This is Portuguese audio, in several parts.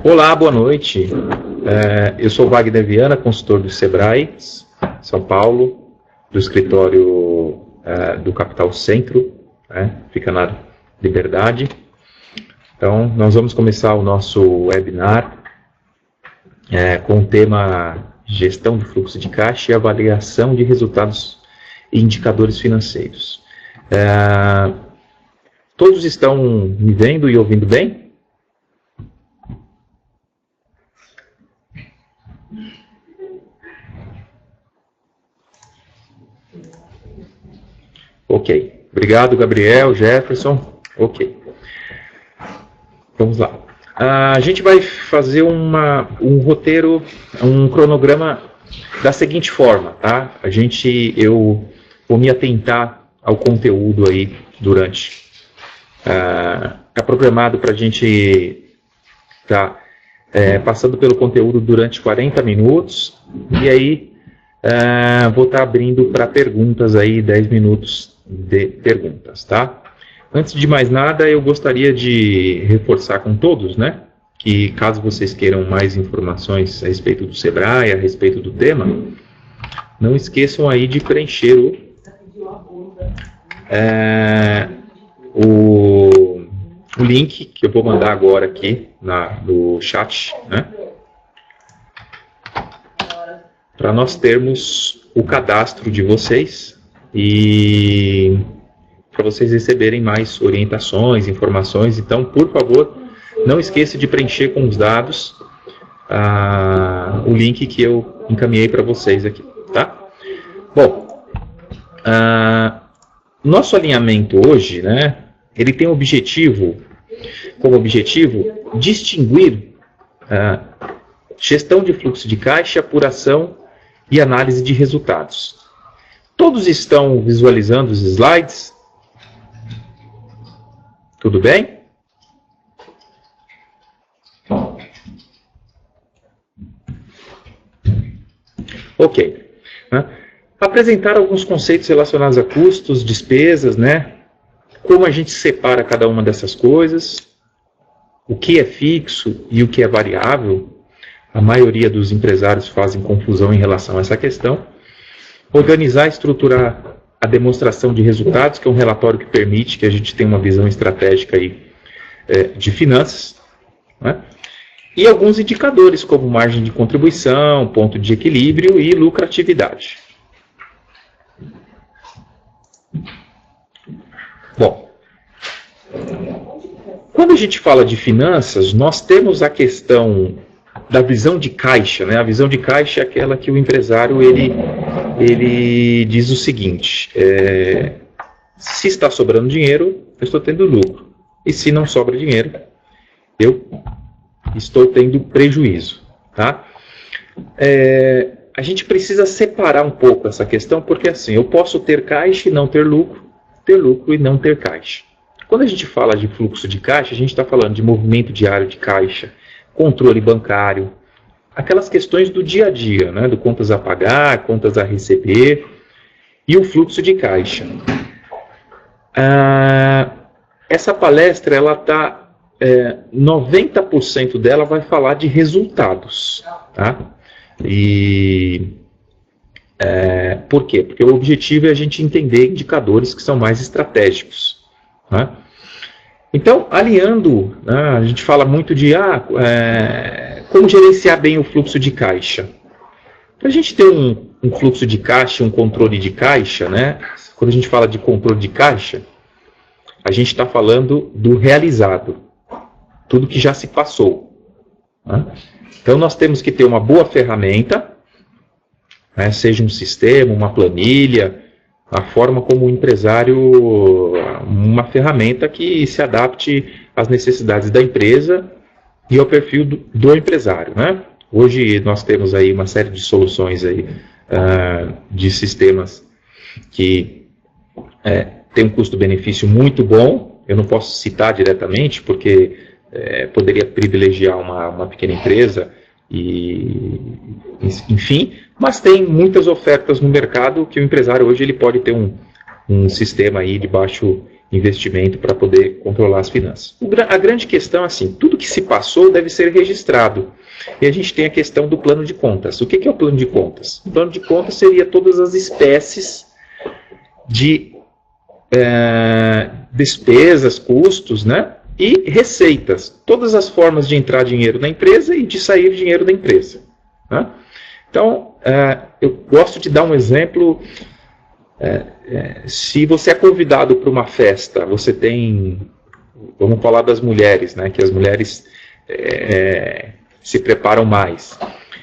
Olá, boa noite. Eu sou Wagner Viana, consultor do Sebrae, São Paulo, do escritório do Capital Centro, fica na Liberdade. Então, nós vamos começar o nosso webinar com o tema Gestão de Fluxo de Caixa e Avaliação de Resultados e Indicadores Financeiros. Todos estão me vendo e ouvindo bem? Ok. Obrigado, Gabriel, Jefferson. Ok. Vamos lá. A gente vai fazer um roteiro, um cronograma da seguinte forma, tá? Eu vou me atentar ao conteúdo aí durante. Está programado para a gente estar passando pelo conteúdo durante 40 minutos e aí vou estar abrindo para perguntas aí, 10 minutos de perguntas, tá? Antes de mais nada, eu gostaria de reforçar com todos, né, que caso vocês queiram mais informações a respeito do Sebrae, a respeito do tema, não esqueçam aí de preencher o link que eu vou mandar agora aqui no chat, né, para nós termos o cadastro de vocês e para vocês receberem mais orientações, informações. Então, por favor, não esqueça de preencher com os dados o link que eu encaminhei para vocês aqui, tá? Bom, nosso alinhamento hoje, né, ele tem como objetivo distinguir gestão de fluxo de caixa, apuração e análise de resultados. Todos estão visualizando os slides? Tudo bem? Ok. Apresentar alguns conceitos relacionados a custos, despesas, né? Como a gente separa cada uma dessas coisas, o que é fixo e o que é variável. A maioria dos empresários fazem confusão em relação a essa questão. Organizar e estruturar a demonstração de resultados, que é um relatório que permite que a gente tenha uma visão estratégica aí, de finanças, né? E alguns indicadores, como margem de contribuição, ponto de equilíbrio e lucratividade. Bom, quando a gente fala de finanças, nós temos a questão da visão de caixa, né? A visão de caixa é aquela que o empresário ele diz o seguinte: se está sobrando dinheiro, eu estou tendo lucro, e se não sobra dinheiro, eu estou tendo prejuízo, tá? A gente precisa separar um pouco essa questão, porque assim, eu posso ter caixa e não ter lucro e não ter caixa. Quando a gente fala de fluxo de caixa, a gente está falando de movimento diário de caixa, controle bancário, aquelas questões do dia a dia, né, do contas a pagar, contas a receber e o fluxo de caixa. Essa palestra, ela está 90% dela vai falar de resultados, tá? E por quê? Porque o objetivo é a gente entender indicadores que são mais estratégicos, né? Então, alinhando, a gente fala muito de como gerenciar bem o fluxo de caixa. Para a gente ter um fluxo de caixa, um controle de caixa, né? Quando a gente fala de controle de caixa, a gente está falando do realizado, tudo que já se passou, né? Então, nós temos que ter uma boa ferramenta, né? Seja um sistema, uma planilha, a forma como o empresário, uma ferramenta que se adapte às necessidades da empresa e ao perfil do empresário, né? Hoje nós temos aí uma série de soluções aí, de sistemas que tem um custo-benefício muito bom. Eu não posso citar diretamente porque poderia privilegiar uma pequena empresa, enfim, mas tem muitas ofertas no mercado que o empresário hoje ele pode ter um sistema aí de baixo investimento para poder controlar as finanças. A grande questão é assim, tudo que se passou deve ser registrado. E a gente tem a questão do plano de contas. O que é o plano de contas? O plano de contas seria todas as espécies de despesas, custos, né? E receitas. Todas as formas de entrar dinheiro na empresa e de sair dinheiro da empresa. Né? Então, eu gosto de dar um exemplo. Se você é convidado para uma festa, você tem, vamos falar das mulheres, né, que as mulheres se preparam mais.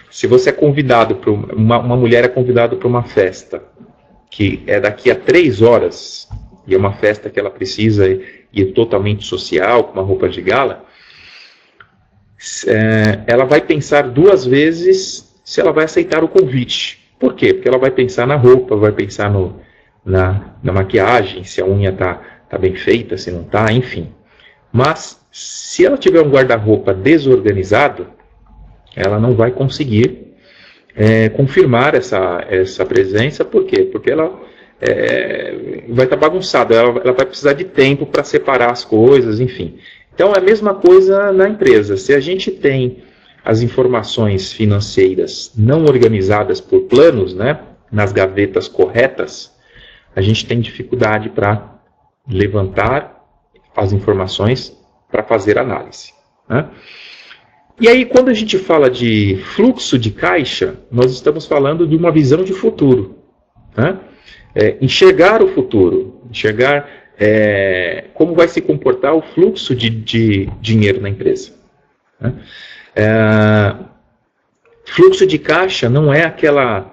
Se você é convidado para uma mulher é convidada para uma festa que é daqui a 3 horas, e é uma festa que ela precisa ir totalmente social, com uma roupa de gala, ela vai pensar 2 vezes se ela vai aceitar o convite. Por quê? Porque ela vai pensar na roupa, vai pensar na maquiagem, se a unha tá bem feita, se não está, enfim. Mas, se ela tiver um guarda-roupa desorganizado, ela não vai conseguir confirmar essa presença. Por quê? Porque ela vai estar bagunçada, ela vai precisar de tempo para separar as coisas, enfim. Então, é a mesma coisa na empresa. Se a gente tem as informações financeiras não organizadas por planos, né, nas gavetas corretas, a gente tem dificuldade para levantar as informações para fazer análise. Né? E aí, quando a gente fala de fluxo de caixa, nós estamos falando de uma visão de futuro. Né? Enxergar o futuro, enxergar como vai se comportar o fluxo de dinheiro na empresa. Né? Fluxo de caixa não é aquela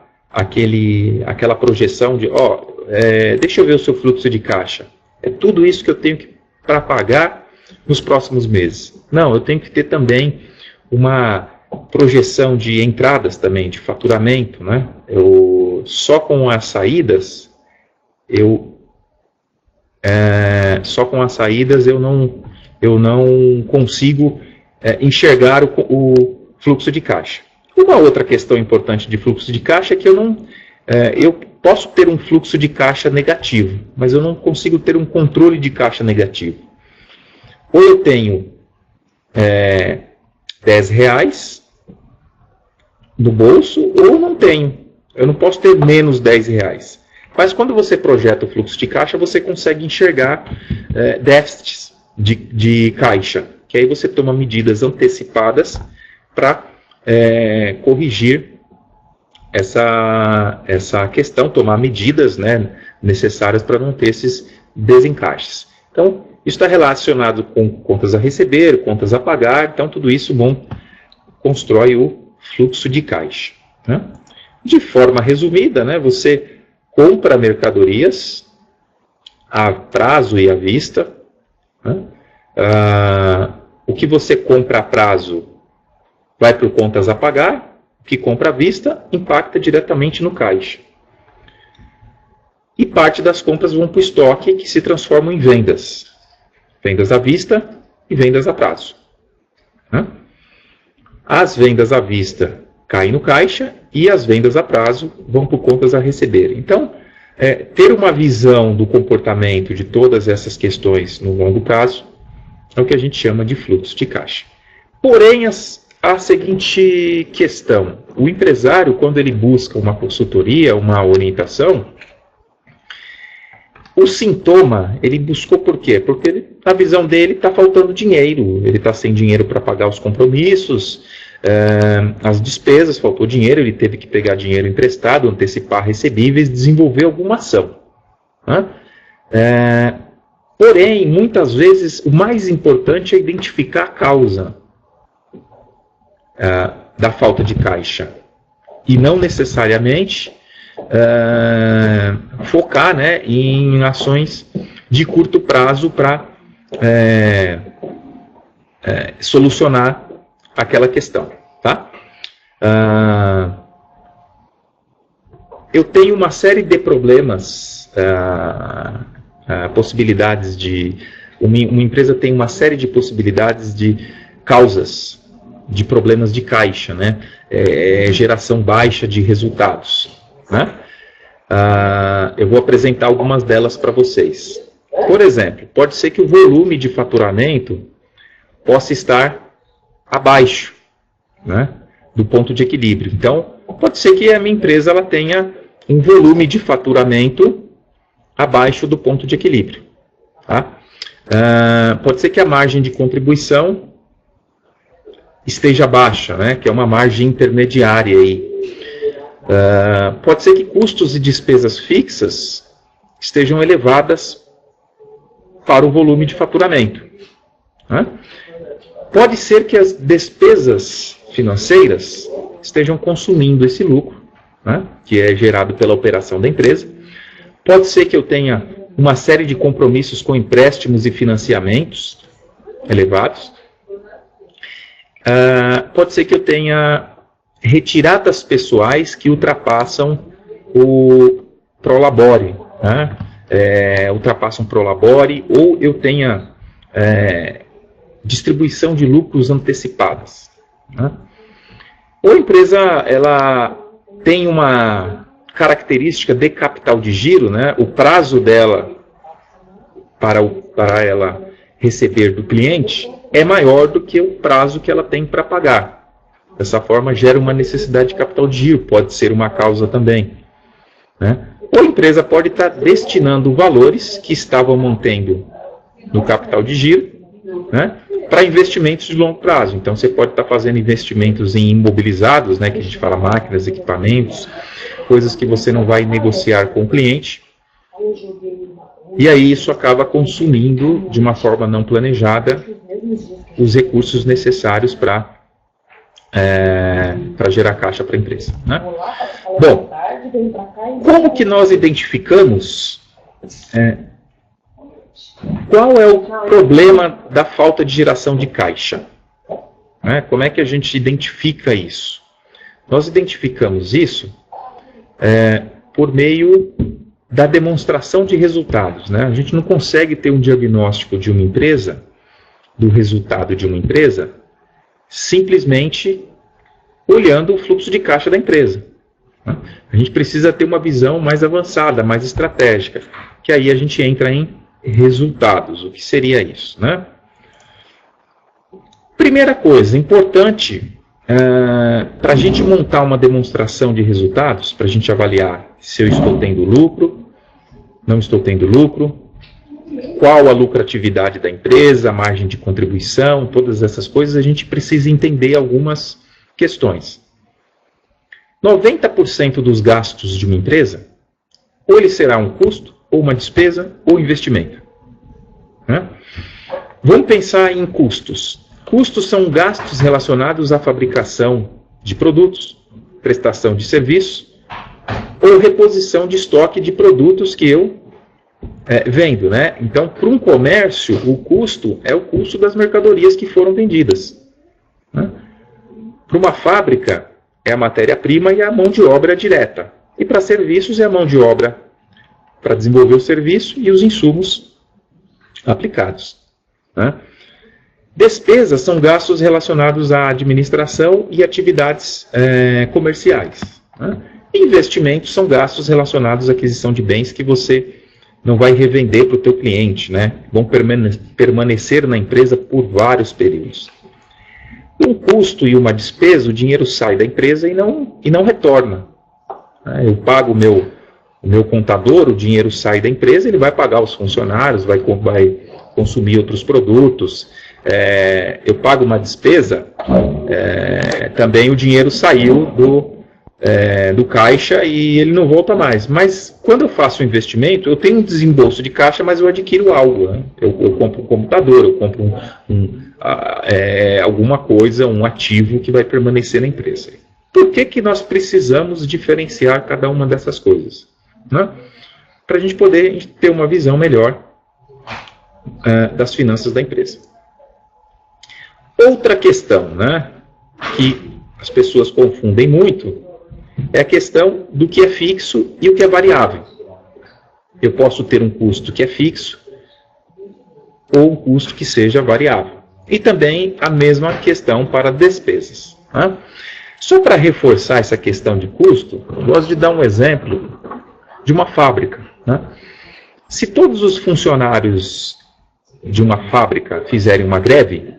projeção de, deixa eu ver o seu fluxo de caixa. É tudo isso que eu tenho para pagar nos próximos meses. Não, eu tenho que ter também uma projeção de entradas também, de faturamento, né? Só com as saídas eu não consigo enxergar o fluxo de caixa. Uma outra questão importante de fluxo de caixa é que eu posso ter um fluxo de caixa negativo, mas eu não consigo ter um controle de caixa negativo. Ou eu tenho R$10 no bolso, ou não tenho. Eu não posso ter menos R$10. Mas quando você projeta o fluxo de caixa, você consegue enxergar déficits de caixa, que aí você toma medidas antecipadas para corrigir essa questão, tomar medidas, né, necessárias para não ter esses desencaixes. Então, isso está relacionado com contas a receber, contas a pagar, então tudo isso constrói o fluxo de caixa. Né? De forma resumida, né, você compra mercadorias a prazo e à vista. Né? O que você compra a prazo vai por contas a pagar, o que compra à vista impacta diretamente no caixa. E parte das compras vão para o estoque, que se transformam em vendas. Vendas à vista e vendas a prazo. Né? As vendas à vista caem no caixa e as vendas a prazo vão por contas a receber. Então, ter uma visão do comportamento de todas essas questões no longo prazo é o que a gente chama de fluxo de caixa. Porém, a seguinte questão: o empresário, quando ele busca uma consultoria, uma orientação, o sintoma ele buscou por quê? Porque na visão dele está faltando dinheiro, ele está sem dinheiro para pagar os compromissos, as despesas, faltou dinheiro, ele teve que pegar dinheiro emprestado, antecipar recebíveis, desenvolver alguma ação. Né? Porém, muitas vezes, o mais importante é identificar a causa da falta de caixa. E não necessariamente focar, né, em ações de curto prazo para solucionar aquela questão. Tá? Eu tenho uma série de problemas, possibilidades de... Uma empresa tem uma série de possibilidades de causas de problemas de caixa, né? Geração baixa de resultados. Né? Eu vou apresentar algumas delas para vocês. Por exemplo, pode ser que o volume de faturamento possa estar abaixo, né, do ponto de equilíbrio. Então, pode ser que a minha empresa ela tenha um volume de faturamento abaixo do ponto de equilíbrio. Tá? Pode ser que a margem de contribuição esteja baixa, né, que é uma margem intermediária aí. Pode ser que custos e despesas fixas estejam elevadas para o volume de faturamento. Né? Pode ser que as despesas financeiras estejam consumindo esse lucro, né, que é gerado pela operação da empresa. Pode ser que eu tenha uma série de compromissos com empréstimos e financiamentos elevados. Pode ser que eu tenha retiradas pessoais que ultrapassam o prolabore, né? Ultrapassam o prolabore, ou eu tenha distribuição de lucros antecipadas. Né? Ou a empresa ela tem uma característica de capital de giro, né? O prazo dela para ela receber do cliente é maior do que o prazo que ela tem para pagar. Dessa forma, gera uma necessidade de capital de giro, pode ser uma causa também. Né? Ou a empresa pode estar destinando valores que estavam mantendo no capital de giro, né, para investimentos de longo prazo. Então, você pode estar fazendo investimentos em imobilizados, né, que a gente fala máquinas, equipamentos, coisas que você não vai negociar com o cliente. E aí isso acaba consumindo, de uma forma não planejada, os recursos necessários para gerar caixa para a empresa. Né? Bom, como que nós identificamos qual é o problema da falta de geração de caixa? Né? Como é que a gente identifica isso? Nós identificamos isso por meio da demonstração de resultados. Né? A gente não consegue ter um diagnóstico de uma empresa, do resultado de uma empresa, simplesmente olhando o fluxo de caixa da empresa. Né? A gente precisa ter uma visão mais avançada, mais estratégica, que aí a gente entra em resultados. O que seria isso? Né? Primeira coisa, importante, para a gente montar uma demonstração de resultados, para a gente avaliar se eu estou tendo lucro, não estou tendo lucro, qual a lucratividade da empresa, a margem de contribuição, todas essas coisas, a gente precisa entender algumas questões. 90% dos gastos de uma empresa, ou ele será um custo, ou uma despesa, ou investimento. Né? Vamos pensar em custos. Custos são gastos relacionados à fabricação de produtos, prestação de serviços, ou reposição de estoque de produtos que eu vendo. Né? Então, para um comércio, o custo é o custo das mercadorias que foram vendidas. Né? Para uma fábrica, é a matéria-prima e a mão de obra direta. E para serviços, é a mão de obra para desenvolver o serviço e os insumos aplicados. Né? Despesas são gastos relacionados à administração e atividades comerciais. Né? Investimentos são gastos relacionados à aquisição de bens que você não vai revender para o teu cliente, né? Vão permanecer na empresa por vários períodos. Um custo e uma despesa, o dinheiro sai da empresa e não retorna. Eu pago o meu contador, o dinheiro sai da empresa, ele vai pagar os funcionários, vai consumir outros produtos. Eu pago uma despesa, também o dinheiro saiu do caixa e ele não volta mais. Mas quando eu faço um investimento, eu tenho um desembolso de caixa, mas eu adquiro algo. Né? Eu compro um computador, eu compro alguma coisa, um ativo que vai permanecer na empresa. Por que nós precisamos diferenciar cada uma dessas coisas? Né? Para a gente poder ter uma visão melhor das finanças da empresa. Outra questão, né, que as pessoas confundem muito é a questão do que é fixo e o que é variável. Eu posso ter um custo que é fixo ou um custo que seja variável. E também a mesma questão para despesas. Né? Só para reforçar essa questão de custo, eu gosto de dar um exemplo de uma fábrica. Né? Se todos os funcionários de uma fábrica fizerem uma greve,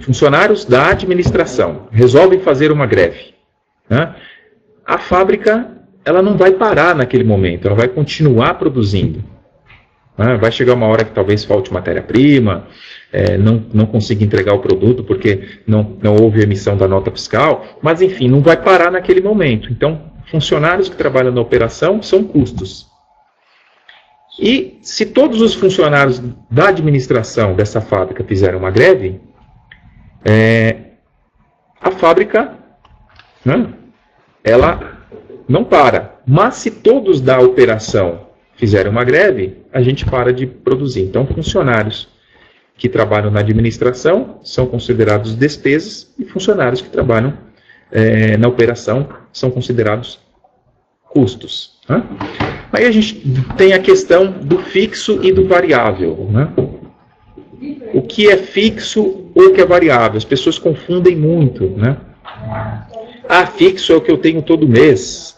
funcionários da administração resolvem fazer uma greve, né? A fábrica ela não vai parar naquele momento, ela vai continuar produzindo. Né? Vai chegar uma hora que talvez falte matéria-prima, não consiga entregar o produto porque não houve emissão da nota fiscal, mas enfim, não vai parar naquele momento. Então, funcionários que trabalham na operação são custos. E se todos os funcionários da administração dessa fábrica fizerem uma greve, a fábrica, né, ela não para. Mas se todos da operação fizerem uma greve, a gente para de produzir. Então, funcionários que trabalham na administração são considerados despesas e funcionários que trabalham na operação são considerados custos. Né? Aí a gente tem a questão do fixo e do variável. Né? O que é fixo ou o que é variável? As pessoas confundem muito. Né? Fixo é o que eu tenho todo mês.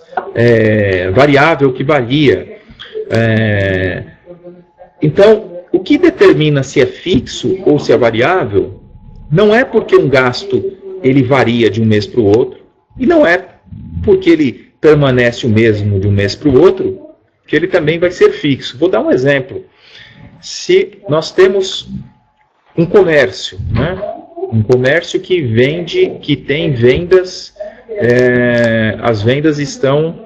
Variável que varia. Então, o que determina se é fixo ou se é variável não é porque um gasto ele varia de um mês para o outro, e não é porque ele permanece o mesmo de um mês para o outro, que ele também vai ser fixo. Vou dar um exemplo. Se nós temos um comércio, né? Um comércio que vende, que tem vendas, as vendas estão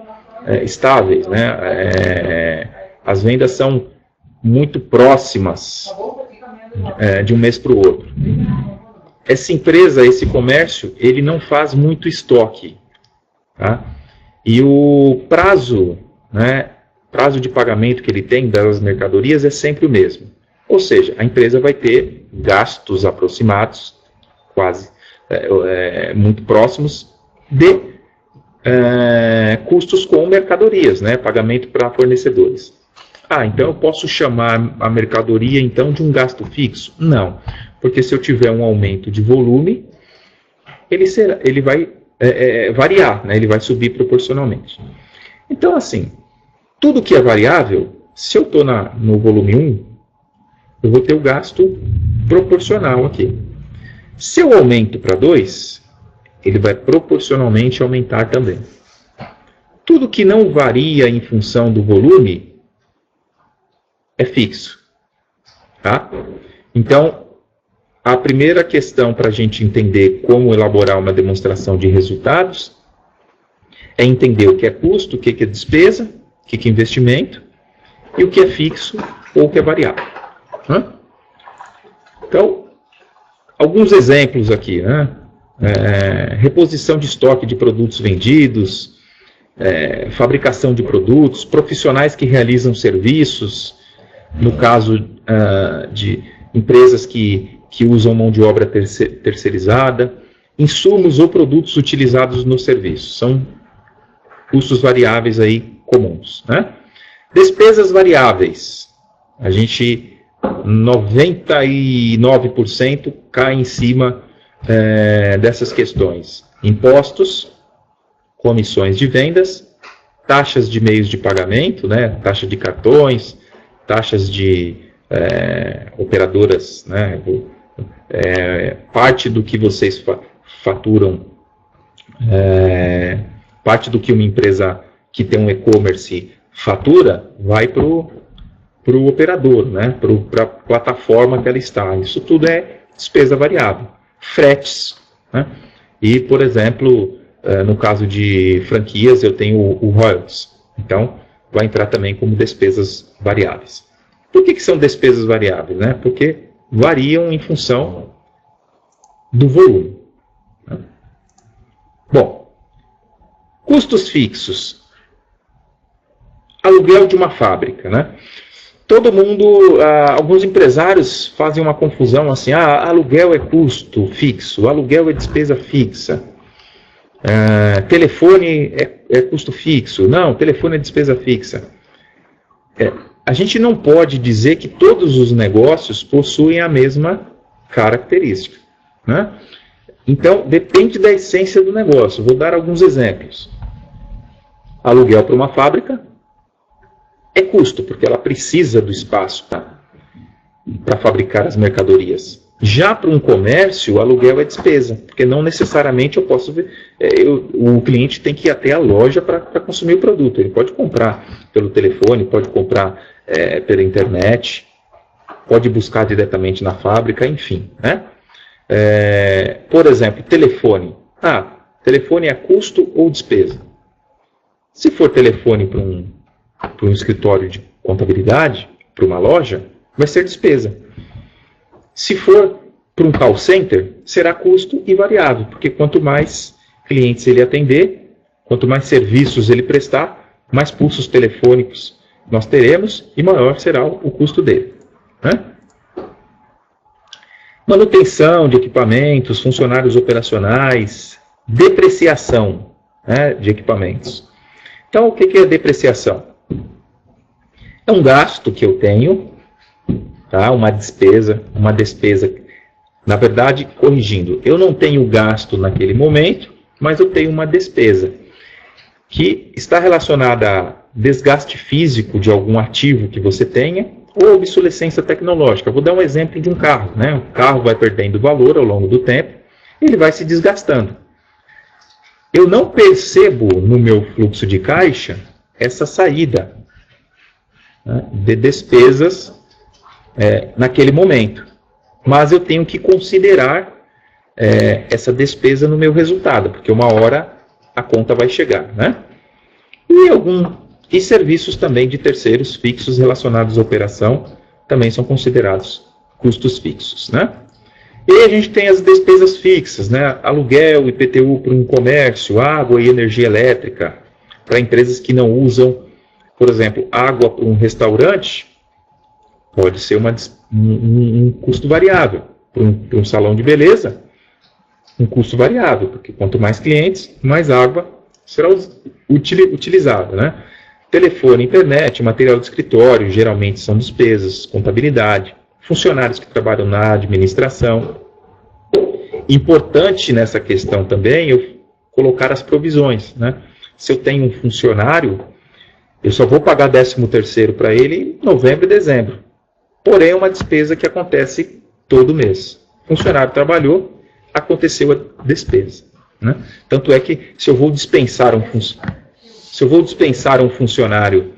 estáveis, né? As vendas são muito próximas de um mês para o outro. Essa empresa, esse comércio, ele não faz muito estoque, tá? E o prazo, né, prazo de pagamento que ele tem das mercadorias é sempre o mesmo. Ou seja, a empresa vai ter gastos aproximados, quase muito próximos, de custos com mercadorias, né, pagamento para fornecedores. Então eu posso chamar a mercadoria então de um gasto fixo? Não, porque se eu tiver um aumento de volume, ele vai variar, né? Ele vai subir proporcionalmente. Então assim, tudo que é variável, se eu estou no volume 1, eu vou ter o gasto proporcional aqui. Se eu aumento para 2, ele vai proporcionalmente aumentar também. Tudo que não varia em função do volume é fixo. Tá? Então, a primeira questão para a gente entender como elaborar uma demonstração de resultados é entender o que é custo, o que é despesa, o que é investimento e o que é fixo ou o que é variável. Né? Então, alguns exemplos aqui. Né? Reposição de estoque de produtos vendidos, fabricação de produtos, profissionais que realizam serviços, no caso de empresas que usam mão de obra terceirizada, insumos ou produtos utilizados no serviço. São custos variáveis aí comuns. Né? Despesas variáveis. A gente, 99% cai em cima dessas questões. Impostos, comissões de vendas, taxas de meios de pagamento, né? Taxa de cartões, taxas de operadoras, né? Parte do que vocês faturam, parte do que uma empresa que tem um e-commerce fatura, vai para o operador, né? Para a plataforma que ela está. Isso tudo é despesa variável. Fretes, né? E, por exemplo, no caso de franquias, eu tenho o royalties. Então, vai entrar também como despesas variáveis. Por que são despesas variáveis? Né? Porque variam em função do volume. Né? Bom, custos fixos. Aluguel de uma fábrica. Né? Todo mundo, alguns empresários fazem uma confusão assim, aluguel é custo fixo, aluguel é despesa fixa. Telefone é custo fixo. Não, telefone é despesa fixa. A gente não pode dizer que todos os negócios possuem a mesma característica. Né? Então, depende da essência do negócio. Vou dar alguns exemplos. Aluguel para uma fábrica é custo, porque ela precisa do espaço para fabricar as mercadorias. Já para um comércio, o aluguel é despesa, porque não necessariamente eu posso ver. O cliente tem que ir até a loja para consumir o produto. Ele pode comprar pelo telefone, pode comprar pela internet, pode buscar diretamente na fábrica, enfim. Né? Por exemplo, telefone. Telefone é custo ou despesa? Se for telefone para um escritório de contabilidade, para uma loja, vai ser despesa. Se for para um call center, será custo e variável, porque quanto mais clientes ele atender, quanto mais serviços ele prestar, mais pulsos telefônicos nós teremos e maior será o custo dele. Né? Manutenção de equipamentos, funcionários operacionais, depreciação, né, de equipamentos. Então, o que é depreciação? É um gasto que eu tenho, tá? Uma despesa, na verdade, corrigindo, eu não tenho gasto naquele momento, mas eu tenho uma despesa que está relacionada a desgaste físico de algum ativo que você tenha ou obsolescência tecnológica. Vou dar um exemplo de um carro, né? O carro vai perdendo valor ao longo do tempo e ele vai se desgastando. Eu não percebo no meu fluxo de caixa essa saída, né, de despesas naquele momento. Mas eu tenho que considerar essa despesa no meu resultado, porque uma hora a conta vai chegar. Né? E serviços também de terceiros fixos relacionados à operação também são considerados custos fixos. Né? E aí a gente tem as despesas fixas, né? Aluguel, IPTU para um comércio, água e energia elétrica para empresas que não usam, por exemplo, água para um restaurante, pode ser um custo variável. Para um salão de beleza, um custo variável, porque quanto mais clientes, mais água será utilizada. Né? Telefone, internet, material de escritório, geralmente são despesas, contabilidade, funcionários que trabalham na administração. Importante nessa questão também eu colocar as provisões. Né? Se eu tenho um funcionário, eu só vou pagar 13º para ele em novembro e dezembro. Porém, é uma despesa que acontece todo mês. O funcionário trabalhou, aconteceu a despesa. Né? Tanto é que se eu vou dispensar um funcionário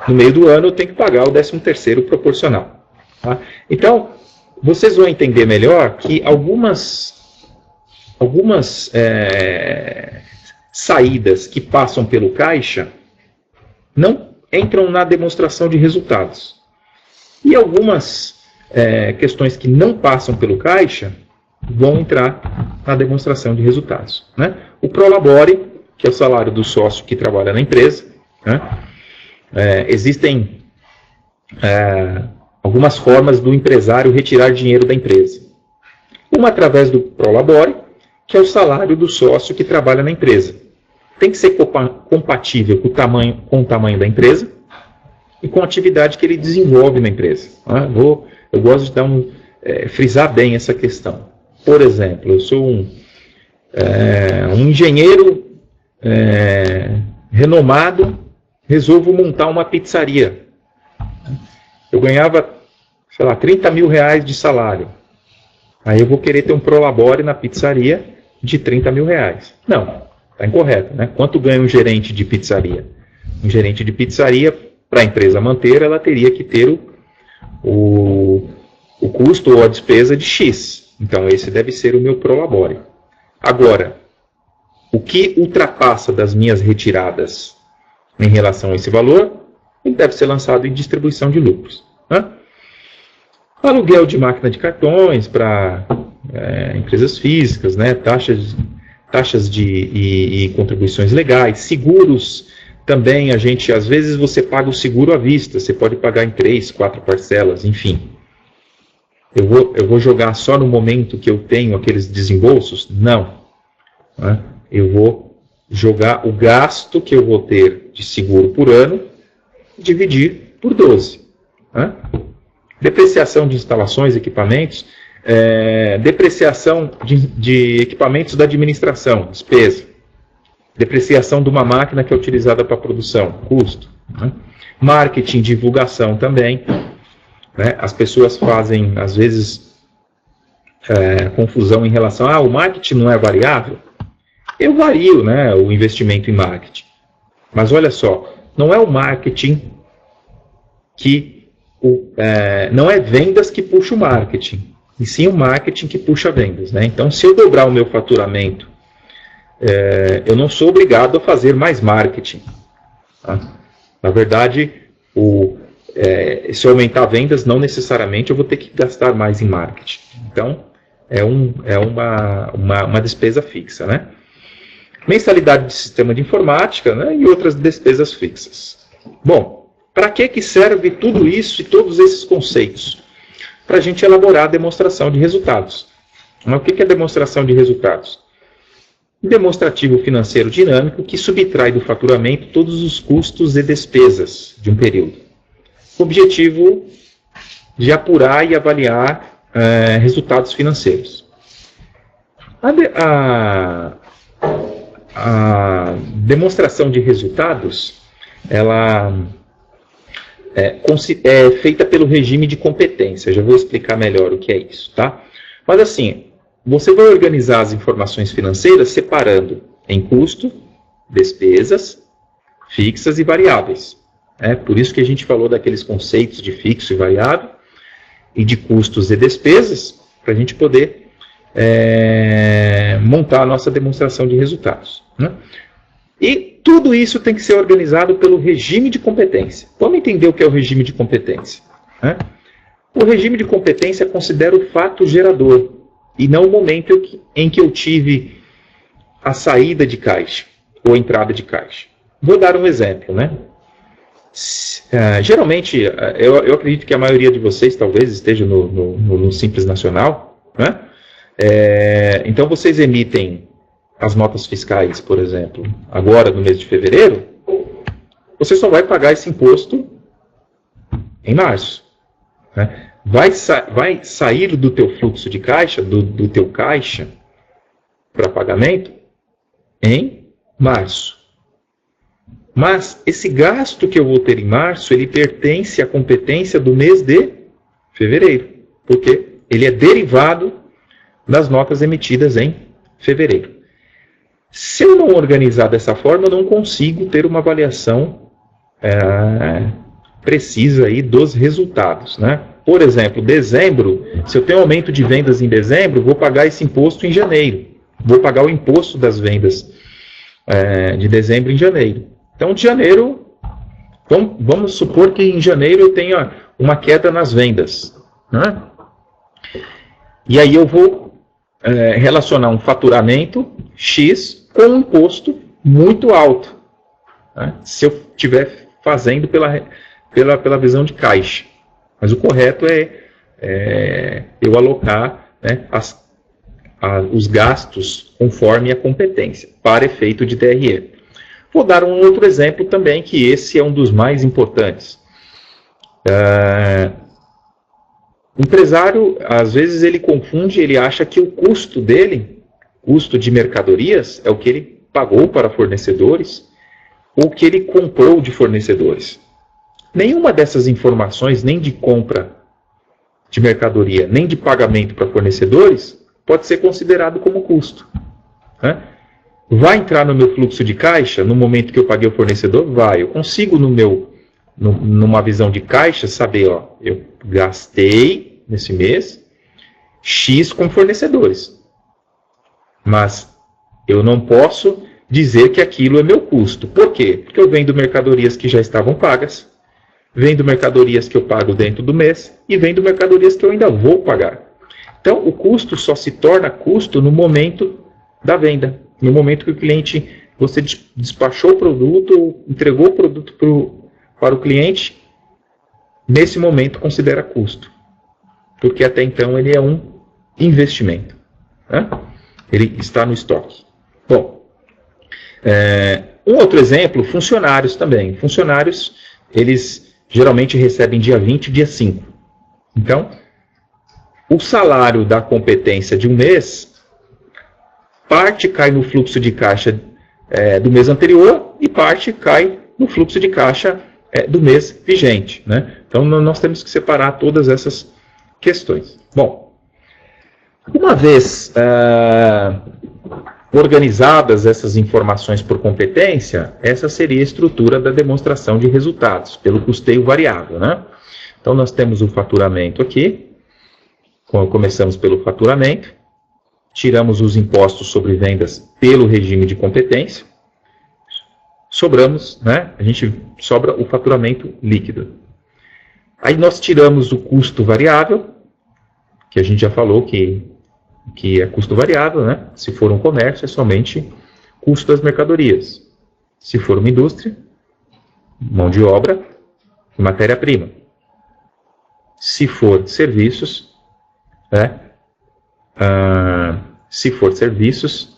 no meio do ano, eu tenho que pagar o 13º proporcional. Tá? Então, vocês vão entender melhor que algumas saídas que passam pelo caixa não entram na demonstração de resultados. E algumas questões que não passam pelo caixa vão entrar na demonstração de resultados. Né? O Prolabore, que é o salário do sócio que trabalha na empresa. Né? Existem algumas formas do empresário retirar dinheiro da empresa. Uma através do Prolabore, que é o salário do sócio que trabalha na empresa. Tem que ser compatível com o tamanho da empresa e com a atividade que ele desenvolve na empresa. Eu gosto de frisar bem essa questão. Por exemplo, eu sou um engenheiro renomado, resolvo montar uma pizzaria. Eu ganhava, sei lá, 30 mil reais de salário. Aí eu vou querer ter um Prolabore na pizzaria de 30 mil reais. Não, está incorreto. Né? Quanto ganha um gerente de pizzaria? Um gerente de pizzaria, para a empresa manter, ela teria que ter o custo ou a despesa de X. Então, esse deve ser o meu Prolabore. Agora, o que ultrapassa das minhas retiradas em relação a esse valor, ele deve ser lançado em distribuição de lucros. Né? Aluguel de máquina de cartões para empresas físicas, né? taxas e contribuições legais, seguros. Também às vezes você paga o seguro à vista, você pode pagar em 3, 4 parcelas, enfim. Eu vou jogar só no momento que eu tenho aqueles desembolsos? Não. Né? Eu vou jogar o gasto que eu vou ter de seguro por ano, dividir por 12. Né? Depreciação de instalações, equipamentos, depreciação de equipamentos da administração, despesa. Depreciação de uma máquina que é utilizada para produção, custo. Né? Marketing, divulgação também. Né? As pessoas fazem, às vezes, confusão em relação o marketing não é variável. Eu vario, né, o investimento em marketing. Mas olha só, não é o marketing não é vendas que puxa o marketing, e sim o marketing que puxa vendas. Né? Então, se eu dobrar o meu faturamento, eu não sou obrigado a fazer mais marketing. Tá? Na verdade, se eu aumentar vendas, não necessariamente eu vou ter que gastar mais em marketing. Então, é uma despesa fixa. Né? Mensalidade de sistema de informática, né? E outras despesas fixas. Bom, para que serve tudo isso e todos esses conceitos? Para a gente elaborar a demonstração de resultados. Mas o que é demonstração de resultados? Um demonstrativo financeiro dinâmico que subtrai do faturamento todos os custos e despesas de um período. O objetivo de apurar e avaliar resultados financeiros. A demonstração de resultados, ela é feita pelo regime de competência. Já vou explicar melhor o que é isso, tá? Mas assim, você vai organizar as informações financeiras separando em custo, despesas, fixas e variáveis. Por isso que a gente falou daqueles conceitos de fixo e variável, e de custos e despesas, para a gente poder montar a nossa demonstração de resultados. Né? E tudo isso tem que ser organizado pelo regime de competência. Vamos entender o que é o regime de competência. Né? O regime de competência considera o fato gerador e não o momento em que eu tive a saída de caixa ou a entrada de caixa. Vou dar um exemplo. Né? Geralmente, eu acredito que a maioria de vocês talvez esteja no Simples Nacional. Né? Então, vocês emitem as notas fiscais, por exemplo, agora no mês de fevereiro, você só vai pagar esse imposto em março. Né? Vai sair do teu fluxo de caixa, do teu caixa para pagamento, em março. Mas esse gasto que eu vou ter em março, ele pertence à competência do mês de fevereiro, porque ele é derivado das notas emitidas em fevereiro. Se eu não organizar dessa forma, eu não consigo ter uma avaliação precisa aí dos resultados. Né? Por exemplo, dezembro, se eu tenho aumento de vendas em dezembro, vou pagar esse imposto em janeiro. Vou pagar o imposto das vendas de dezembro em janeiro. Então, de janeiro, vamos supor que em janeiro eu tenha uma queda nas vendas. Né? E aí eu vou relacionar um faturamento X com um imposto muito alto, né? Se eu estiver fazendo pela visão de caixa. Mas o correto é eu alocar, né, os gastos conforme a competência, para efeito de DRE. Vou dar um outro exemplo também, que esse é um dos mais importantes. O empresário, às vezes, ele confunde, ele acha que o custo dele, custo de mercadorias, é o que ele pagou para fornecedores ou o que ele comprou de fornecedores. Nenhuma dessas informações, nem de compra de mercadoria, nem de pagamento para fornecedores, pode ser considerado como custo. Né? Vai entrar no meu fluxo de caixa no momento que eu paguei o fornecedor? Vai. Eu consigo, numa visão de caixa, saber, eu gastei nesse mês X com fornecedores. Mas eu não posso dizer que aquilo é meu custo. Por quê? Porque eu vendo mercadorias que já estavam pagas, vendo mercadorias que eu pago dentro do mês e vendo mercadorias que eu ainda vou pagar. Então, o custo só se torna custo no momento da venda. No momento que o cliente, você despachou o produto, entregou o produto para o cliente, nesse momento considera custo. Porque até então ele é um investimento. Né? Ele está no estoque. Bom, um outro exemplo, funcionários também. Funcionários, eles geralmente recebem dia 20 e dia 5. Então, o salário da competência de um mês, parte cai no fluxo de caixa do mês anterior e parte cai no fluxo de caixa do mês vigente, né? Então nós temos que separar todas essas questões. Bom, uma vez organizadas essas informações por competência, essa seria a estrutura da demonstração de resultados, pelo custeio variável, né? Então nós temos o faturamento aqui, começamos pelo faturamento, tiramos os impostos sobre vendas pelo regime de competência, sobramos, né? A gente sobra o faturamento líquido. Aí nós tiramos o custo variável, que a gente já falou que é custo variável, né? Se for um comércio, é somente custo das mercadorias. Se for uma indústria, mão de obra e matéria-prima. Se for serviços, né? Se for serviços,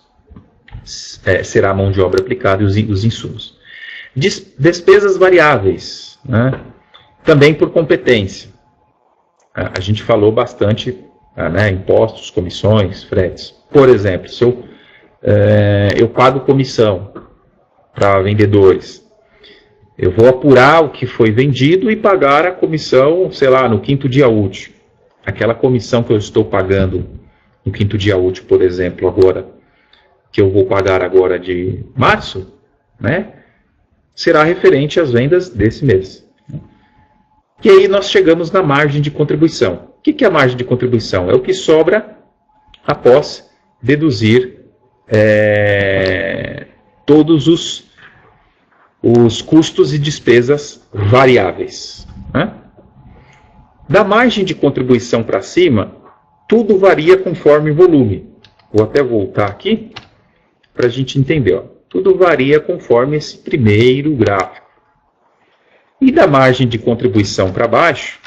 será a mão de obra aplicada e os insumos. Despesas variáveis, né? Também por competência. A gente falou bastante, né? Impostos, comissões, fretes. Por exemplo, se eu pago comissão para vendedores, eu vou apurar o que foi vendido e pagar a comissão, sei lá, no 5º dia útil. Aquela comissão que eu estou pagando no 5º dia útil, por exemplo, agora, que eu vou pagar agora de março, né, será referente às vendas desse mês. E aí nós chegamos na margem de contribuição. O que é a margem de contribuição? É o que sobra após deduzir todos os custos e despesas variáveis, né? Da margem de contribuição para cima, tudo varia conforme volume. Vou até voltar aqui para a gente entender. Ó. Tudo varia conforme esse primeiro gráfico. E da margem de contribuição para baixo,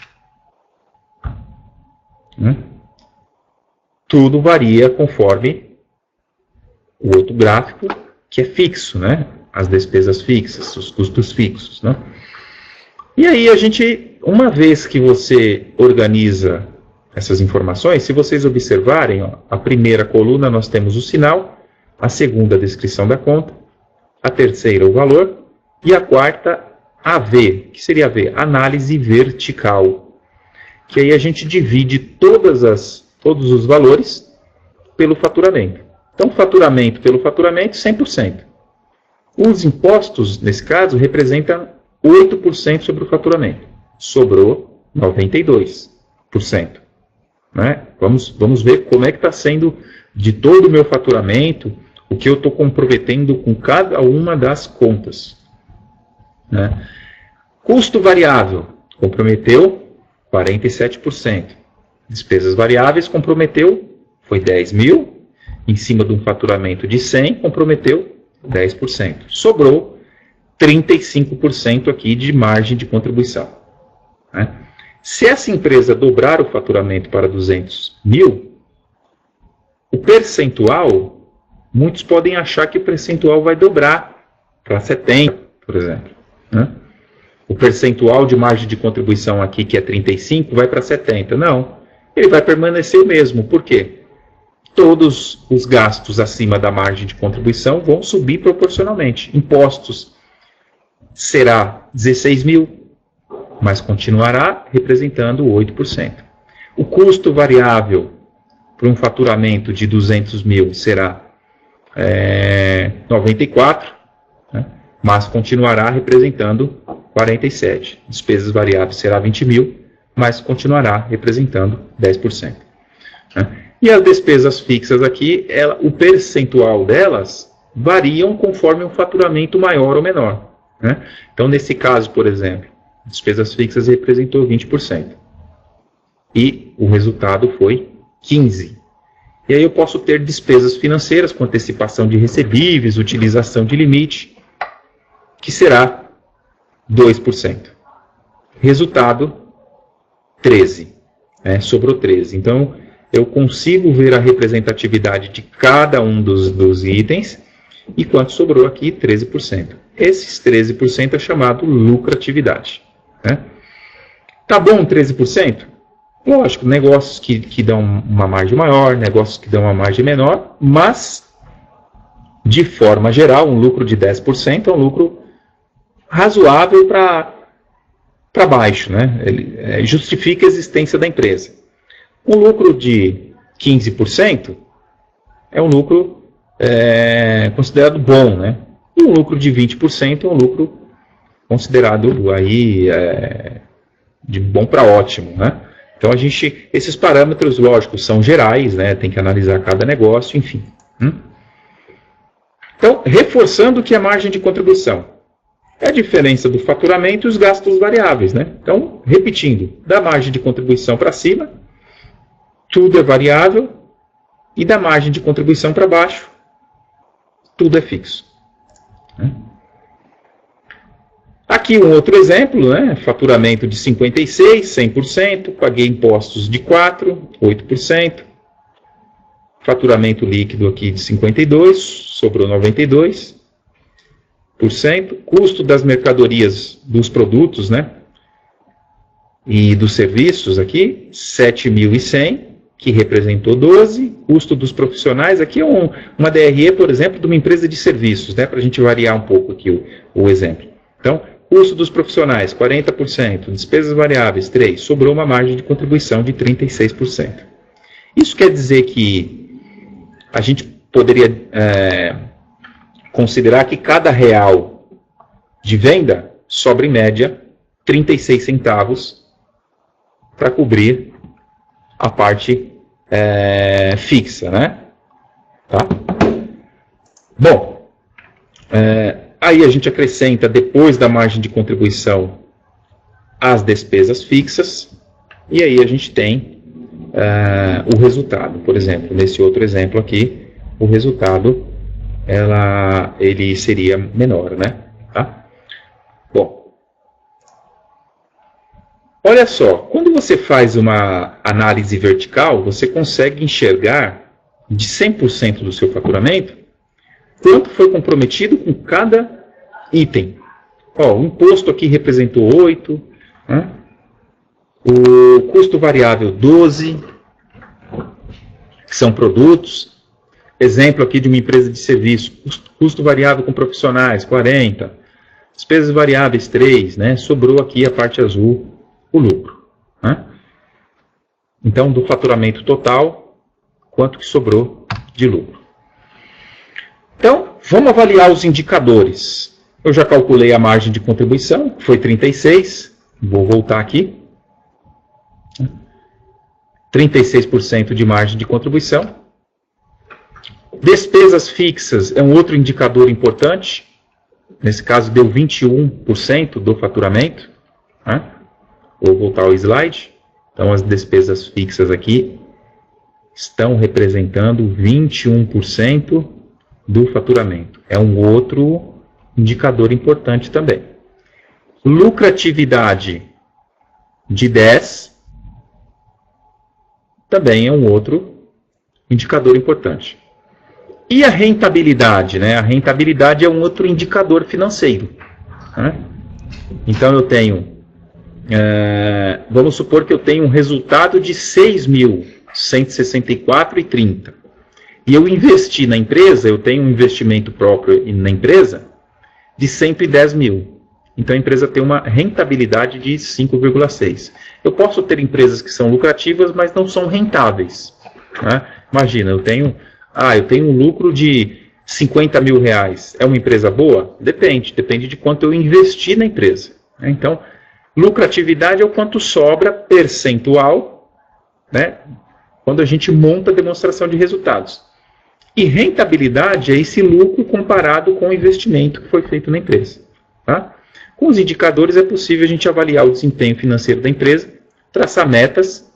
né? Tudo varia conforme o outro gráfico, que é fixo, né? As despesas fixas, os custos fixos, né? E aí a gente, uma vez que você organiza essas informações, se vocês observarem, ó, a primeira coluna nós temos o sinal, a segunda a descrição da conta, a terceira o valor e a quarta a V, que seria a V, análise vertical, que aí a gente divide todos os valores pelo faturamento. Então, faturamento pelo faturamento, 100%. Os impostos, nesse caso, representam 8% sobre o faturamento. Sobrou 92%. Né? Vamos ver como é que está sendo de todo o meu faturamento, o que eu estou comprometendo com cada uma das contas. Né? Custo variável, comprometeu 47%. Despesas variáveis, comprometeu, foi 10 mil. Em cima de um faturamento de 100, comprometeu 10%. Sobrou 35% aqui de margem de contribuição. Né? Se essa empresa dobrar o faturamento para 200 mil, o percentual, muitos podem achar que o percentual vai dobrar para 70%, por exemplo. Né? O percentual de margem de contribuição aqui, que é 35%, vai para 70%. Não, ele vai permanecer o mesmo. Por quê? Todos os gastos acima da margem de contribuição vão subir proporcionalmente. Impostos será 16 mil, mas continuará representando 8%. O custo variável para um faturamento de 200 mil será 94, né, mas continuará representando 47. Despesas variáveis será 20 mil, mas continuará representando 10%. Né? E as despesas fixas aqui, o percentual delas variam conforme um faturamento maior ou menor. Né? Então, nesse caso, por exemplo, despesas fixas representou 20%. E o resultado foi 15%. E aí eu posso ter despesas financeiras com antecipação de recebíveis, utilização de limite, que será 2%. Resultado, 13%. Sobrou 13%. Então, eu consigo ver a representatividade de cada um dos itens e quanto sobrou aqui, 13%. Esses 13% é chamado lucratividade. Né? Tá bom 13%? Lógico, negócios que dão uma margem maior, negócios que dão uma margem menor, mas de forma geral, um lucro de 10% é um lucro razoável para baixo, né? Ele justifica a existência da empresa. Um lucro de 15% é um lucro considerado bom, né? E um lucro de 20% é um lucro considerado aí de bom para ótimo, né? Então esses parâmetros, lógicos, são gerais, né? Tem que analisar cada negócio, enfim. Então, reforçando que a margem de contribuição é a diferença do faturamento e os gastos variáveis, né? Então, repetindo, da margem de contribuição para cima, tudo é variável, e da margem de contribuição para baixo, tudo é fixo. Aqui um outro exemplo, né? Faturamento de 56%, 100%, paguei impostos de 4%, 8%, faturamento líquido aqui de 52%, sobrou 92%, custo das mercadorias dos produtos, né? E dos serviços aqui, 7.100, que representou 12%, custo dos profissionais, aqui é uma DRE, por exemplo, de uma empresa de serviços, né? Para a gente variar um pouco aqui o exemplo. Então, custo dos profissionais, 40%, despesas variáveis, 3%, sobrou uma margem de contribuição de 36%. Isso quer dizer que a gente poderia considerar que cada real de venda sobra, em média, 36 centavos para cobrir a parte fixa, né? Tá? Bom, aí a gente acrescenta, depois da margem de contribuição, as despesas fixas, e aí a gente tem o resultado. Por exemplo, nesse outro exemplo aqui, o resultado ele seria menor, né? Tá? Bom, olha só, quando você faz uma análise vertical, você consegue enxergar de 100% do seu faturamento quanto foi comprometido com cada item. Ó, o imposto aqui representou 8%, né? O custo variável 12%, que são produtos. Exemplo aqui de uma empresa de serviço, custo variável com profissionais, 40%, despesas variáveis 3%, né? Sobrou aqui a parte azul, o lucro. Né? Então, do faturamento total, quanto que sobrou de lucro. Então, vamos avaliar os indicadores. Eu já calculei a margem de contribuição, que foi 36%, vou voltar aqui. 36% de margem de contribuição. Despesas fixas é um outro indicador importante. Nesse caso, deu 21% do faturamento. Né? Vou voltar ao slide. Então, as despesas fixas aqui estão representando 21% do faturamento. É um outro indicador importante também. Lucratividade de 10% também é um outro indicador importante. E a rentabilidade, né? A rentabilidade é um outro indicador financeiro. Né? Então eu tenho, vamos supor que eu tenho um resultado de 6.164,30. E eu investi na empresa, eu tenho um investimento próprio na empresa de 110 mil. Então a empresa tem uma rentabilidade de 5,6. Eu posso ter empresas que são lucrativas, mas não são rentáveis. Né? Imagina, eu tenho um lucro de 50 mil reais. É uma empresa boa? Depende de quanto eu investi na empresa. Então, lucratividade é o quanto sobra percentual, né, quando a gente monta a demonstração de resultados. E rentabilidade é esse lucro comparado com o investimento que foi feito na empresa. Tá? Com os indicadores é possível a gente avaliar o desempenho financeiro da empresa, traçar metas.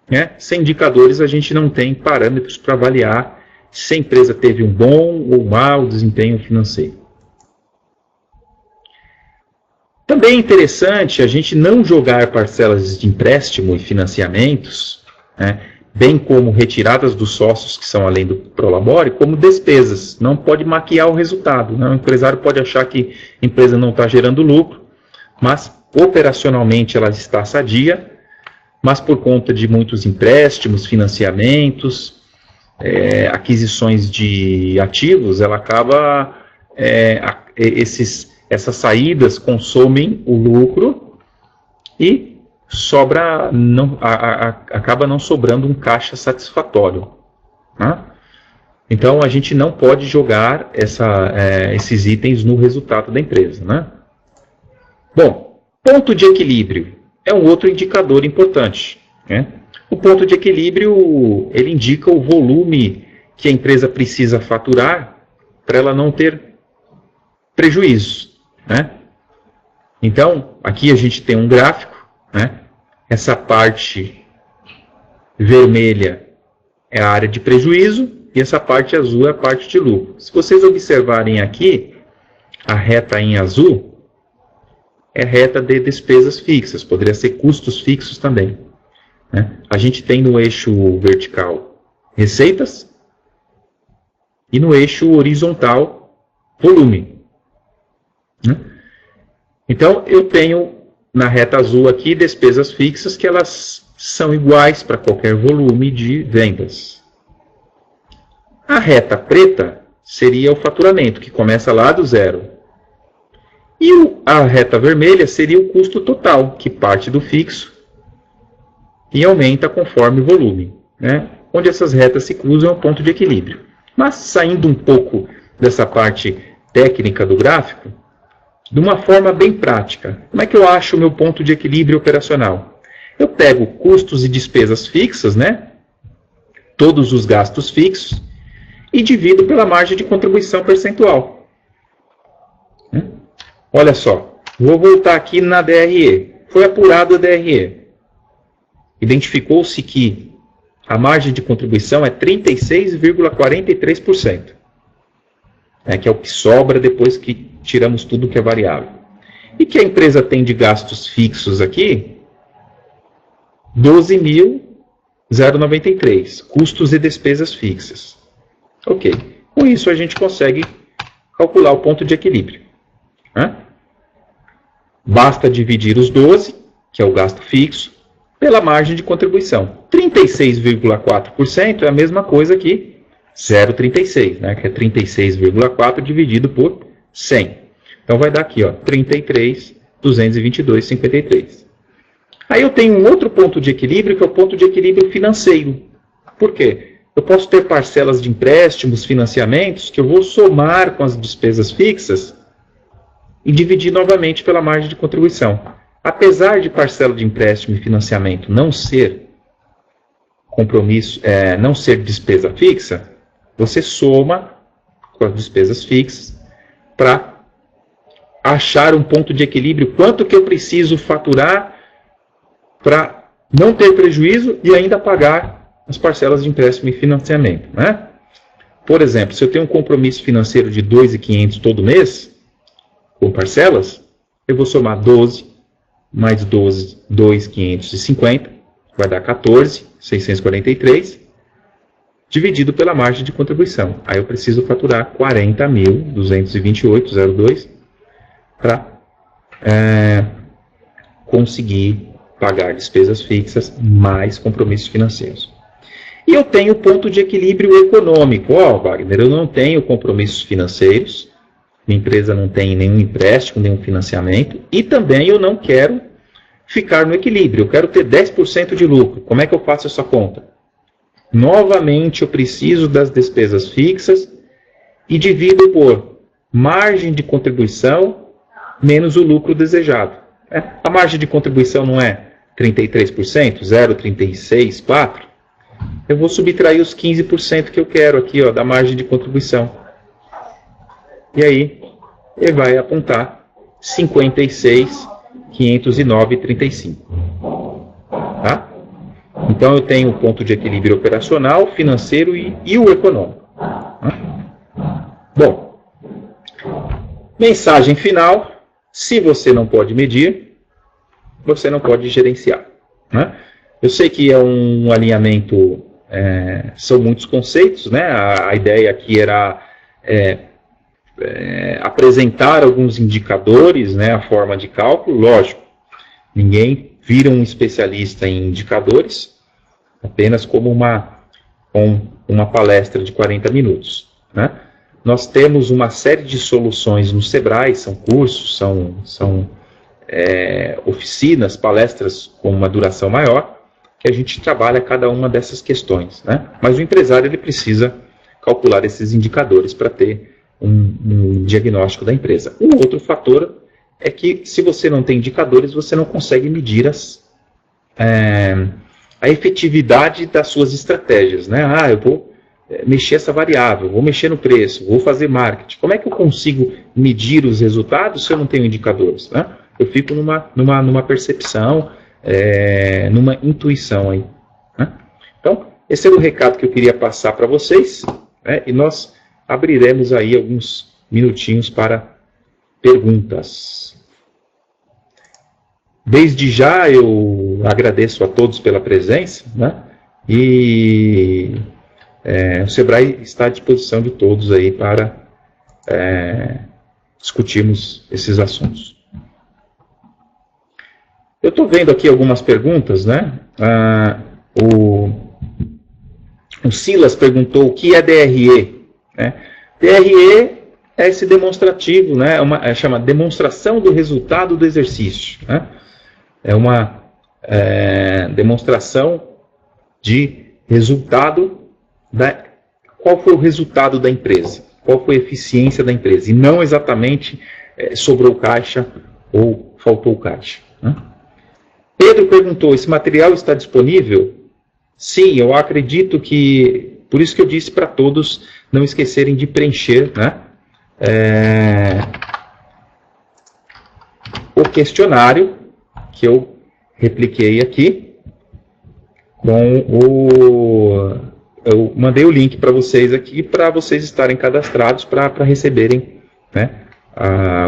Né? Sem indicadores a gente não tem parâmetros para avaliar se a empresa teve um bom ou mau desempenho financeiro. Também é interessante a gente não jogar parcelas de empréstimo e financiamentos, né, bem como retiradas dos sócios que são além do Prolabore, como despesas. Não pode maquiar o resultado. Né? O empresário pode achar que a empresa não está gerando lucro, mas operacionalmente ela está sadia, mas por conta de muitos empréstimos, financiamentos, aquisições de ativos, ela acaba, essas saídas consomem o lucro e acaba não sobrando um caixa satisfatório, né? Então a gente não pode jogar esses itens no resultado da empresa, né? Bom, ponto de equilíbrio é um outro indicador importante, né? O ponto de equilíbrio, ele indica o volume que a empresa precisa faturar para ela não ter prejuízo, né? Então, aqui a gente tem um gráfico, né? Essa parte vermelha é a área de prejuízo e essa parte azul é a parte de lucro. Se vocês observarem aqui, a reta em azul é reta de despesas fixas, poderia ser custos fixos também, né? A gente tem no eixo vertical receitas e no eixo horizontal volume, né? Então eu tenho na reta azul aqui despesas fixas que elas são iguais para qualquer volume de vendas. A reta preta seria o faturamento, que começa lá do zero. E a reta vermelha seria o custo total, que parte do fixo e aumenta conforme o volume, né? Onde essas retas se cruzam é o ponto de equilíbrio. Mas saindo um pouco dessa parte técnica do gráfico, de uma forma bem prática, como é que eu acho o meu ponto de equilíbrio operacional? Eu pego custos e despesas fixas, né? Todos os gastos fixos, e divido pela margem de contribuição percentual. Olha só, vou voltar aqui na DRE. Foi apurado a DRE. Identificou-se que a margem de contribuição é 36,43%. Que é o que sobra depois que tiramos tudo que é variável. E que a empresa tem de gastos fixos aqui, 12.093, custos e despesas fixas. Ok, com isso a gente consegue calcular o ponto de equilíbrio, né? Basta dividir os 12, que é o gasto fixo, pela margem de contribuição. 36,4% é a mesma coisa que 0,36, né? Que é 36,4 dividido por 100. Então vai dar aqui, ó, 33.222,53. Aí eu tenho um outro ponto de equilíbrio, que é o ponto de equilíbrio financeiro. Por quê? Eu posso ter parcelas de empréstimos, financiamentos, que eu vou somar com as despesas fixas e dividir novamente pela margem de contribuição. Apesar de parcela de empréstimo e financiamento não ser compromisso, não ser despesa fixa, você soma com as despesas fixas para achar um ponto de equilíbrio, quanto que eu preciso faturar para não ter prejuízo e ainda pagar as parcelas de empréstimo e financiamento, né? Por exemplo, se eu tenho um compromisso financeiro de 2.500 todo mês, com parcelas, eu vou somar 12 mais 12, 2.550, vai dar 14.643, dividido pela margem de contribuição. Aí eu preciso faturar 40.228,02 para conseguir pagar despesas fixas mais compromissos financeiros. E eu tenho ponto de equilíbrio econômico. Wagner, eu não tenho compromissos financeiros, minha empresa não tem nenhum empréstimo, nenhum financiamento, e também eu não quero ficar no equilíbrio, eu quero ter 10% de lucro. Como é que eu faço essa conta? Novamente, eu preciso das despesas fixas e divido por margem de contribuição menos o lucro desejado. A margem de contribuição não é 33%, 0,36,4%? Eu vou subtrair os 15% que eu quero aqui, ó, da margem de contribuição. E aí, ele vai apontar 56.509,35. Tá? Então, eu tenho o ponto de equilíbrio operacional, financeiro e o econômico. Tá? Bom, mensagem final. Se você não pode medir, você não pode gerenciar. Né? Eu sei que é um alinhamento, são muitos conceitos, né? A ideia aqui era apresentar alguns indicadores, né? A forma de cálculo, lógico, ninguém vira um especialista em indicadores, apenas como uma palestra de 40 minutos, né? Nós temos uma série de soluções no Sebrae, são cursos, são oficinas, palestras com uma duração maior, que a gente trabalha cada uma dessas questões, né? Mas o empresário ele precisa calcular esses indicadores para ter um diagnóstico da empresa. Um outro fator é que, se você não tem indicadores, você não consegue medir a efetividade das suas estratégias, né? Eu vou mexer essa variável, vou mexer no preço, vou fazer marketing. Como é que eu consigo medir os resultados se eu não tenho indicadores, né? Eu fico numa percepção, numa intuição aí, né? Então, esse era o recado que eu queria passar para vocês, né? E nós abriremos aí alguns minutinhos para perguntas. Desde já eu agradeço a todos pela presença, né? E o Sebrae está à disposição de todos aí para discutirmos esses assuntos. Eu estou vendo aqui algumas perguntas, né? O Silas perguntou o que é DRE, né? DRE é esse demonstrativo, né? Chama demonstração do resultado do exercício, né? É uma demonstração de resultado qual foi o resultado da empresa, qual foi a eficiência da empresa, e não exatamente sobrou caixa ou faltou caixa, né? Pedro perguntou, esse material está disponível? Sim, eu acredito que, por isso que eu disse para todos não esquecerem de preencher, né, o questionário que eu repliquei aqui eu mandei o link para vocês aqui, para vocês estarem cadastrados para receberem, né,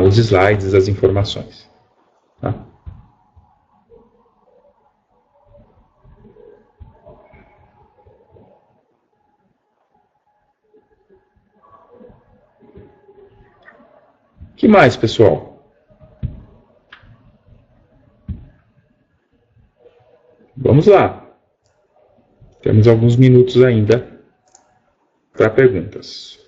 os slides, as informações. Tá? O que mais, pessoal? Vamos lá. Temos alguns minutos ainda para perguntas.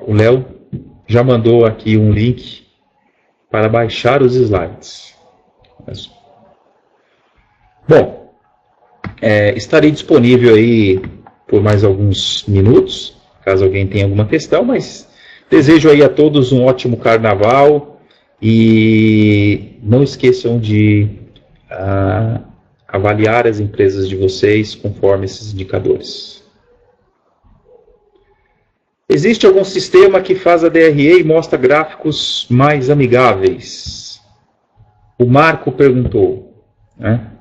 O Léo já mandou aqui um link para baixar os slides. Bom, estarei disponível aí por mais alguns minutos, caso alguém tenha alguma questão, mas desejo aí a todos um ótimo carnaval e não esqueçam de avaliar as empresas de vocês conforme esses indicadores. Existe algum sistema que faz a DRE e mostra gráficos mais amigáveis? O Marco perguntou, né?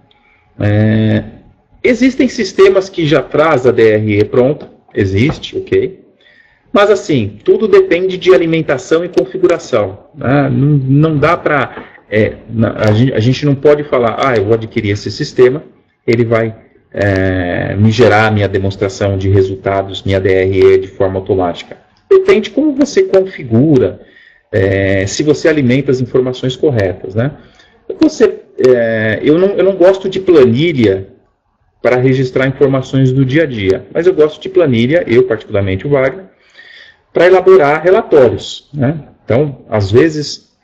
Existem sistemas que já traz a DRE pronta, existe, ok. Mas assim, tudo depende de alimentação e configuração, né? Não dá para... a gente não pode falar, eu vou adquirir esse sistema, ele vai me gerar minha demonstração de resultados, minha DRE de forma automática. Depende como você configura, se você alimenta as informações corretas, né? Eu não gosto de planilha para registrar informações do dia a dia, mas eu gosto de planilha, eu particularmente o Wagner, para elaborar relatórios, né? Então, às vezes,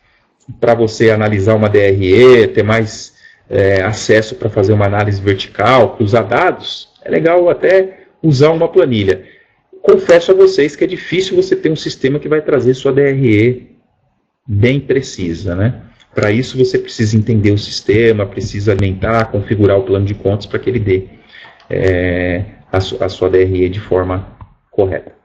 para você analisar uma DRE, ter mais acesso para fazer uma análise vertical, cruzar dados, é legal até usar uma planilha. Confesso a vocês que é difícil você ter um sistema que vai trazer sua DRE bem precisa, né? Para isso você precisa entender o sistema, precisa alimentar, configurar o plano de contas para que ele dê a sua DRE de forma correta.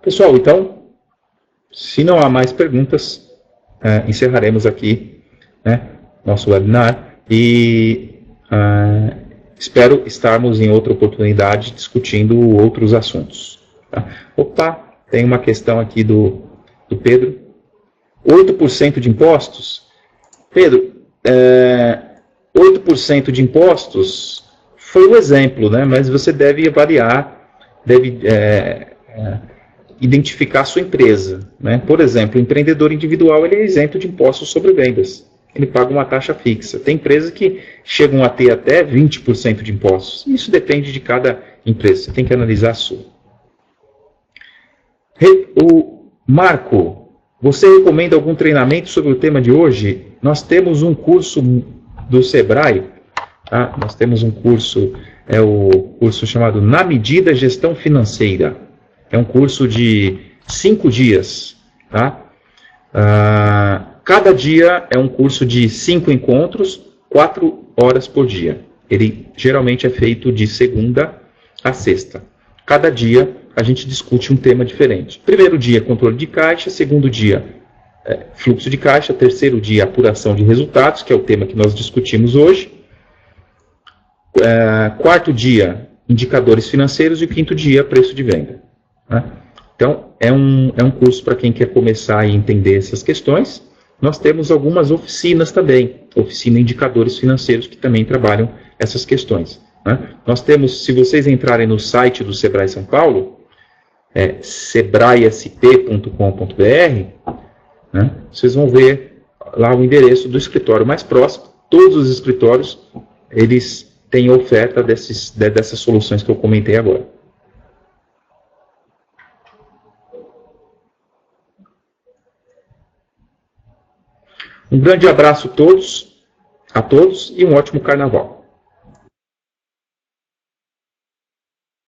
Pessoal, então, se não há mais perguntas, encerraremos aqui, né, nosso webinar e espero estarmos em outra oportunidade discutindo outros assuntos. Tá? Opa, tem uma questão aqui do Pedro. 8% de impostos? Pedro, 8% de impostos foi um exemplo, né? Mas você deve avaliar, deve identificar a sua empresa. Né? Por exemplo, o empreendedor individual ele é isento de impostos sobre vendas. Ele paga uma taxa fixa. Tem empresas que chegam a ter até 20% de impostos. Isso depende de cada empresa. Você tem que analisar a sua. O Marco, você recomenda algum treinamento sobre o tema de hoje? Nós temos um curso do Sebrae. Tá? Nós temos um curso, o curso chamado Na Medida Gestão Financeira. É um curso de 5 dias. Tá? Cada dia é um curso de 5 encontros, 4 horas por dia. Ele geralmente é feito de segunda a sexta. Cada dia a gente discute um tema diferente. Primeiro dia, controle de caixa. Segundo dia, fluxo de caixa. Terceiro dia, apuração de resultados, que é o tema que nós discutimos hoje. Quarto dia, indicadores financeiros. E o quinto dia, preço de venda. Né? Então, é um curso para quem quer começar a entender essas questões. Nós temos algumas oficinas também, oficina indicadores financeiros, que também trabalham essas questões. Né? Nós temos, se vocês entrarem no site do Sebrae São Paulo, sebraesp.com.br, né? Vocês vão ver lá o endereço do escritório mais próximo. Todos os escritórios, eles têm oferta dessas soluções que eu comentei agora. Um grande abraço a todos e um ótimo carnaval.